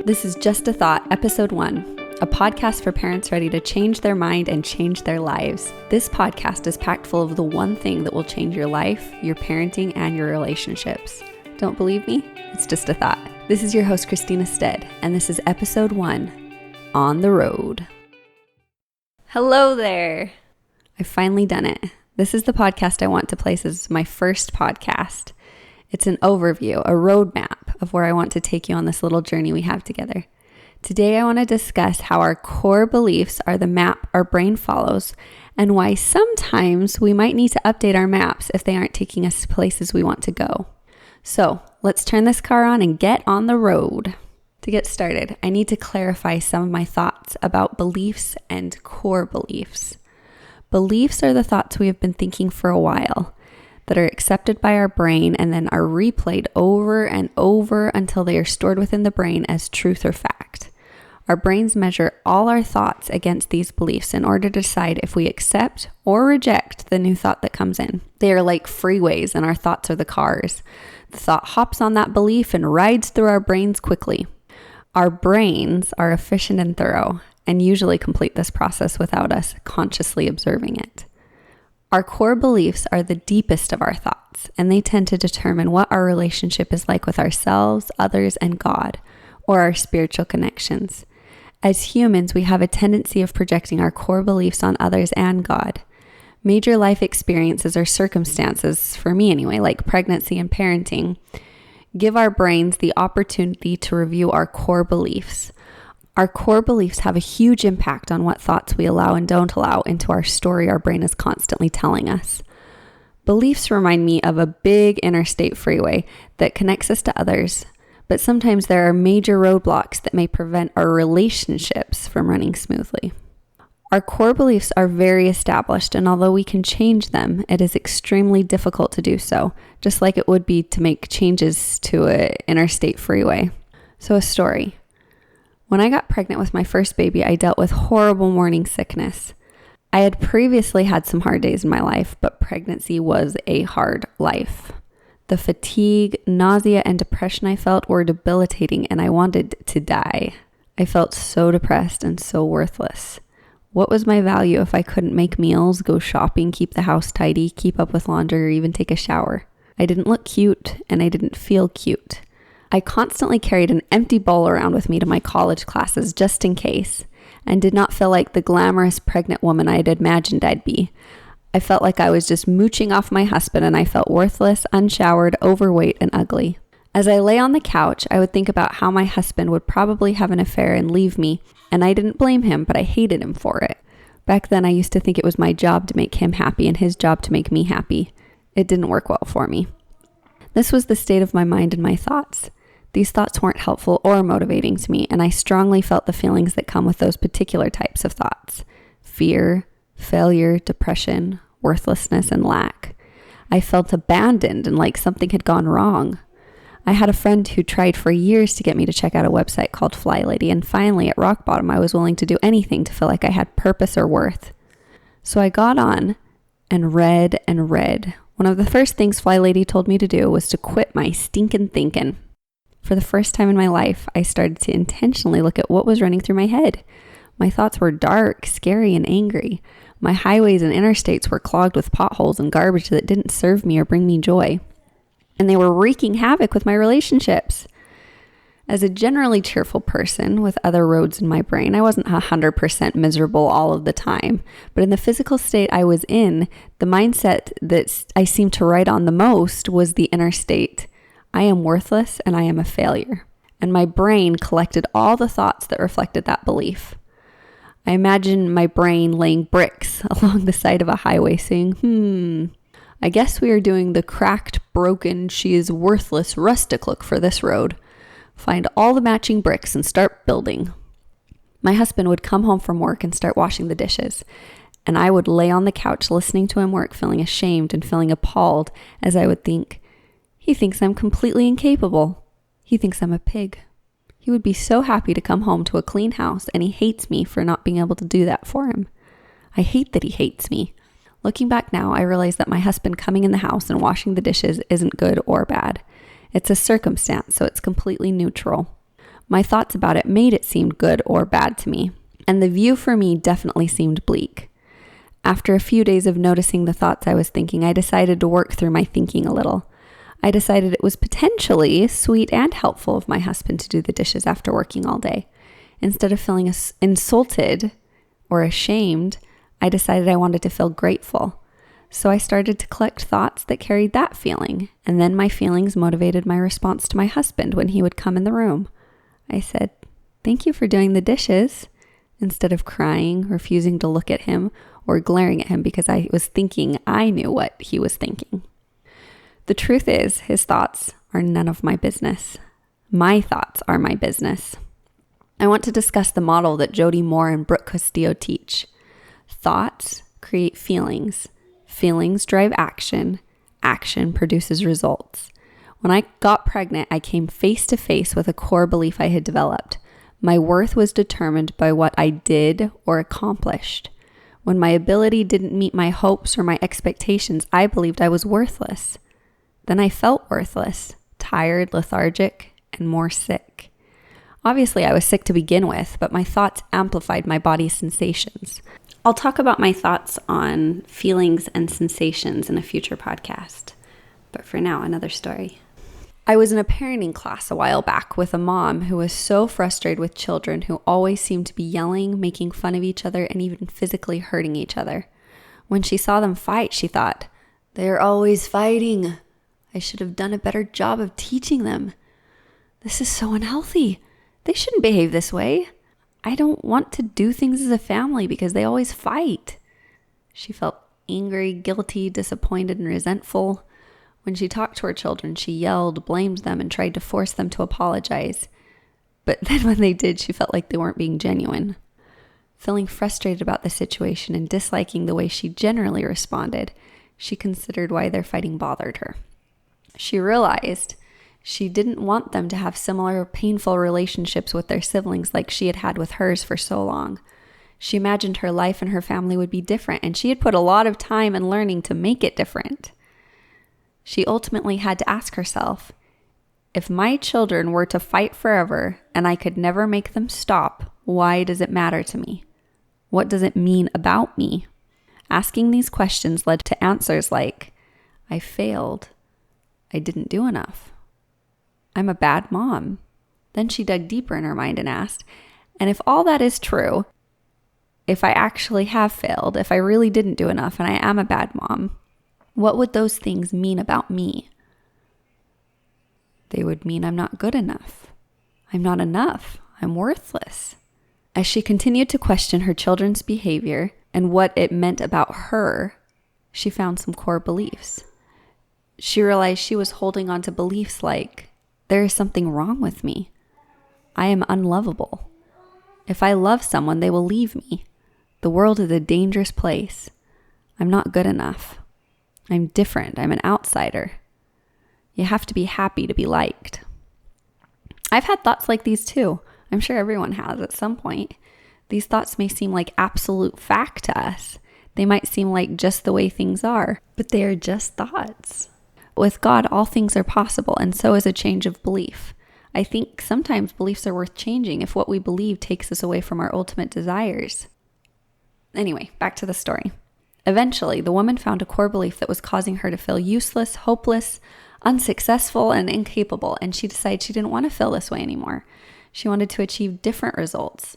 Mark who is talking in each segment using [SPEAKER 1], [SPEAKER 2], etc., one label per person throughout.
[SPEAKER 1] This is Just a Thought, Episode 1, a podcast for parents ready to change their mind and change their lives. This podcast is packed full of the one thing that will change your life, your parenting, and your relationships. Don't believe me? It's just a thought. This is your host, Christina Stead, and this is Episode 1, On the Road. Hello there. I've finally done it. This is the podcast I want to place as my first podcast. It's an overview, a roadmap of where I want to take you on this little journey we have together. Today, I want to discuss how our core beliefs are the map our brain follows and why sometimes we might need to update our maps if they aren't taking us to places we want to go. So let's turn this car on and get on the road. To get started, I need to clarify some of my thoughts about beliefs and core beliefs. Beliefs are the thoughts we have been thinking for a while, that are accepted by our brain and then are replayed over and over until they are stored within the brain as truth or fact. Our brains measure all our thoughts against these beliefs in order to decide if we accept or reject the new thought that comes in. They are like freeways and our thoughts are the cars. The thought hops on that belief and rides through our brains quickly. Our brains are efficient and thorough and usually complete this process without us consciously observing it. Our core beliefs are the deepest of our thoughts, and they tend to determine what our relationship is like with ourselves, others, and God, or our spiritual connections. As humans, we have a tendency of projecting our core beliefs on others and God. Major life experiences or circumstances, for me anyway, like pregnancy and parenting, give our brains the opportunity to review our core beliefs. Our core beliefs have a huge impact on what thoughts we allow and don't allow into our story our brain is constantly telling us. Beliefs remind me of a big interstate freeway that connects us to others, but sometimes there are major roadblocks that may prevent our relationships from running smoothly. Our core beliefs are very established, and although we can change them, it is extremely difficult to do so, just like it would be to make changes to an interstate freeway. So a story. When I got pregnant with my first baby, I dealt with horrible morning sickness. I had previously had some hard days in my life, but pregnancy was a hard life. The fatigue, nausea, and depression I felt were debilitating, and I wanted to die. I felt so depressed and so worthless. What was my value if I couldn't make meals, go shopping, keep the house tidy, keep up with laundry, or even take a shower? I didn't look cute, and I didn't feel cute. I constantly carried an empty bowl around with me to my college classes just in case, and did not feel like the glamorous pregnant woman I had imagined I'd be. I felt like I was just mooching off my husband, and I felt worthless, unshowered, overweight, and ugly. As I lay on the couch, I would think about how my husband would probably have an affair and leave me, and I didn't blame him, but I hated him for it. Back then, I used to think it was my job to make him happy and his job to make me happy. It didn't work well for me. This was the state of my mind and my thoughts. These thoughts weren't helpful or motivating to me, and I strongly felt the feelings that come with those particular types of thoughts: fear, failure, depression, worthlessness, and lack. I felt abandoned and like something had gone wrong. I had a friend who tried for years to get me to check out a website called Fly Lady, and finally, at rock bottom, I was willing to do anything to feel like I had purpose or worth. So I got on and read and read. One of the first things Fly Lady told me to do was to quit my stinkin' thinking. For the first time in my life, I started to intentionally look at what was running through my head. My thoughts were dark, scary, and angry. My highways and interstates were clogged with potholes and garbage that didn't serve me or bring me joy. And they were wreaking havoc with my relationships. As a generally cheerful person with other roads in my brain, I wasn't 100% miserable all of the time. But in the physical state I was in, the mindset that I seemed to ride on the most was the interstate. I am worthless and I am a failure. And my brain collected all the thoughts that reflected that belief. I imagine my brain laying bricks along the side of a highway saying, I guess we are doing the cracked, broken, she is worthless, rustic look for this road. Find all the matching bricks and start building. My husband would come home from work and start washing the dishes, and I would lay on the couch listening to him work, feeling ashamed and feeling appalled as I would think, he thinks I'm completely incapable. He thinks I'm a pig. He would be so happy to come home to a clean house, and he hates me for not being able to do that for him. I hate that he hates me. Looking back now, I realize that my husband coming in the house and washing the dishes isn't good or bad. It's a circumstance, so it's completely neutral. My thoughts about it made it seem good or bad to me, and the view for me definitely seemed bleak. After a few days of noticing the thoughts I was thinking, I decided to work through my thinking a little. I decided it was potentially sweet and helpful of my husband to do the dishes after working all day. Instead of feeling insulted or ashamed, I decided I wanted to feel grateful. So I started to collect thoughts that carried that feeling, and then my feelings motivated my response to my husband when he would come in the room. I said, "Thank you for doing the dishes," instead of crying, refusing to look at him, or glaring at him because I was thinking I knew what he was thinking. The truth is, his thoughts are none of my business. My thoughts are my business. I want to discuss the model that Jody Moore and Brooke Castillo teach. Thoughts create feelings. Feelings drive action. Action produces results. When I got pregnant, I came face to face with a core belief I had developed. My worth was determined by what I did or accomplished. When my ability didn't meet my hopes or my expectations, I believed I was worthless. Then I felt worthless, tired, lethargic, and more sick. Obviously, I was sick to begin with, but my thoughts amplified my body's sensations. I'll talk about my thoughts on feelings and sensations in a future podcast. But for now, another story. I was in a parenting class a while back with a mom who was so frustrated with children who always seemed to be yelling, making fun of each other, and even physically hurting each other. When she saw them fight, she thought, "They're always fighting. I should have done a better job of teaching them. This is so unhealthy. They shouldn't behave this way. I don't want to do things as a family because they always fight." She felt angry, guilty, disappointed, and resentful. When she talked to her children, she yelled, blamed them, and tried to force them to apologize. But then when they did, she felt like they weren't being genuine. Feeling frustrated about the situation and disliking the way she generally responded, she considered why their fighting bothered her. She realized she didn't want them to have similar painful relationships with their siblings like she had had with hers for so long. She imagined her life and her family would be different, and she had put a lot of time and learning to make it different. She ultimately had to ask herself, if my children were to fight forever and I could never make them stop, why does it matter to me? What does it mean about me? Asking these questions led to answers like, I failed. I didn't do enough. I'm a bad mom. Then she dug deeper in her mind and asked, and if all that is true, if I actually have failed, if I really didn't do enough and I am a bad mom, what would those things mean about me? They would mean I'm not good enough. I'm not enough. I'm worthless. As she continued to question her children's behavior and what it meant about her, she found some core beliefs. She realized she was holding on to beliefs like, there is something wrong with me. I am unlovable. If I love someone, they will leave me. The world is a dangerous place. I'm not good enough. I'm different. I'm an outsider. You have to be happy to be liked. I've had thoughts like these too. I'm sure everyone has at some point. These thoughts may seem like absolute fact to us. They might seem like just the way things are, but they are just thoughts. With God, all things are possible, and so is a change of belief. I think sometimes beliefs are worth changing if what we believe takes us away from our ultimate desires. Anyway, back to the story. Eventually, the woman found a core belief that was causing her to feel useless, hopeless, unsuccessful, and incapable, and she decided she didn't want to feel this way anymore. She wanted to achieve different results.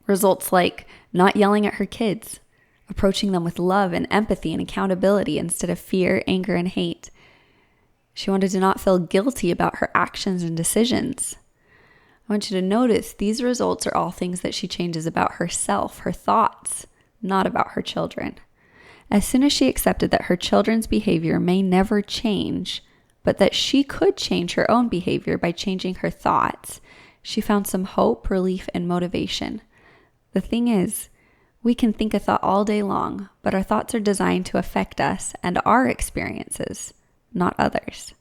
[SPEAKER 1] Results like not yelling at her kids, approaching them with love and empathy and accountability instead of fear, anger, and hate. She wanted to not feel guilty about her actions and decisions. I want you to notice these results are all things that she changes about herself, her thoughts, not about her children. As soon as she accepted that her children's behavior may never change, but that she could change her own behavior by changing her thoughts, she found some hope, relief, and motivation. The thing is, we can think a thought all day long, but our thoughts are designed to affect us and our experiences, not others.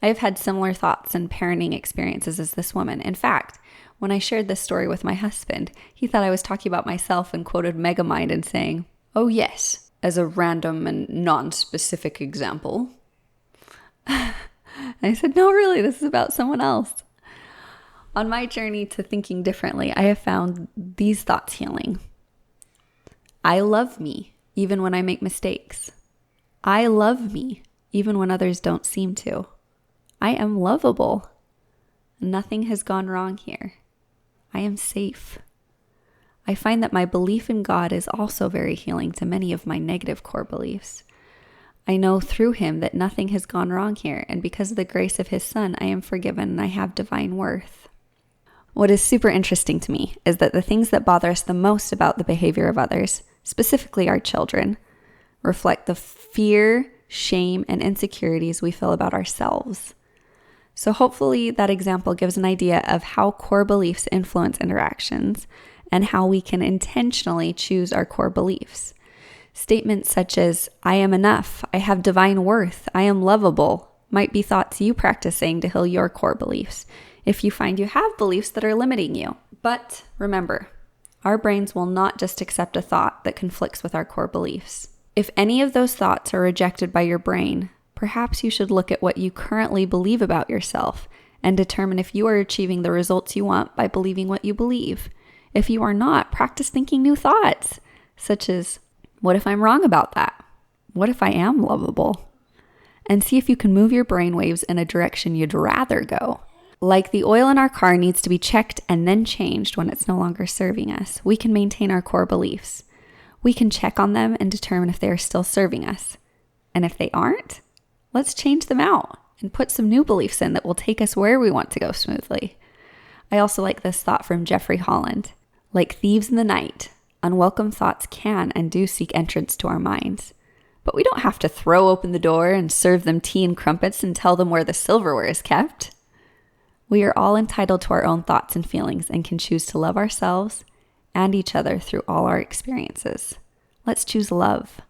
[SPEAKER 1] I have had similar thoughts and parenting experiences as this woman. In fact, when I shared this story with my husband, he thought I was talking about myself and quoted Megamind and saying, "Oh yes," as a random and non-specific example. I said, no, really, this is about someone else. On my journey to thinking differently, I have found these thoughts healing. I love me, even when I make mistakes. I love me, even when others don't seem to. I am lovable. Nothing has gone wrong here. I am safe. I find that my belief in God is also very healing to many of my negative core beliefs. I know through Him that nothing has gone wrong here, and because of the grace of His Son, I am forgiven and I have divine worth. What is super interesting to me is that the things that bother us the most about the behavior of others, specifically our children, reflect the fear, shame, and insecurities we feel about ourselves. So hopefully that example gives an idea of how core beliefs influence interactions and how we can intentionally choose our core beliefs. Statements such as, I am enough, I have divine worth, I am lovable, might be thoughts you practice saying to heal your core beliefs if you find you have beliefs that are limiting you. But remember, our brains will not just accept a thought that conflicts with our core beliefs. If any of those thoughts are rejected by your brain, perhaps you should look at what you currently believe about yourself and determine if you are achieving the results you want by believing what you believe. If you are not, practice thinking new thoughts, such as, what if I'm wrong about that? What if I am lovable? And see if you can move your brainwaves in a direction you'd rather go. Like the oil in our car needs to be checked and then changed when it's no longer serving us, we can maintain our core beliefs. We can check on them and determine if they are still serving us. And if they aren't, let's change them out and put some new beliefs in that will take us where we want to go smoothly. I also like this thought from Jeffrey Holland. Like thieves in the night, unwelcome thoughts can and do seek entrance to our minds. But we don't have to throw open the door and serve them tea and crumpets and tell them where the silverware is kept. We are all entitled to our own thoughts and feelings and can choose to love ourselves and each other through all our experiences. Let's choose love.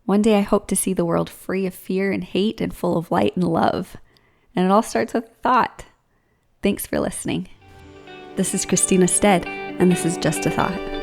[SPEAKER 1] One day I hope to see the world free of fear and hate and full of light and love. And it all starts with thought. Thanks for listening. This is Christina Stead, and this is Just a Thought.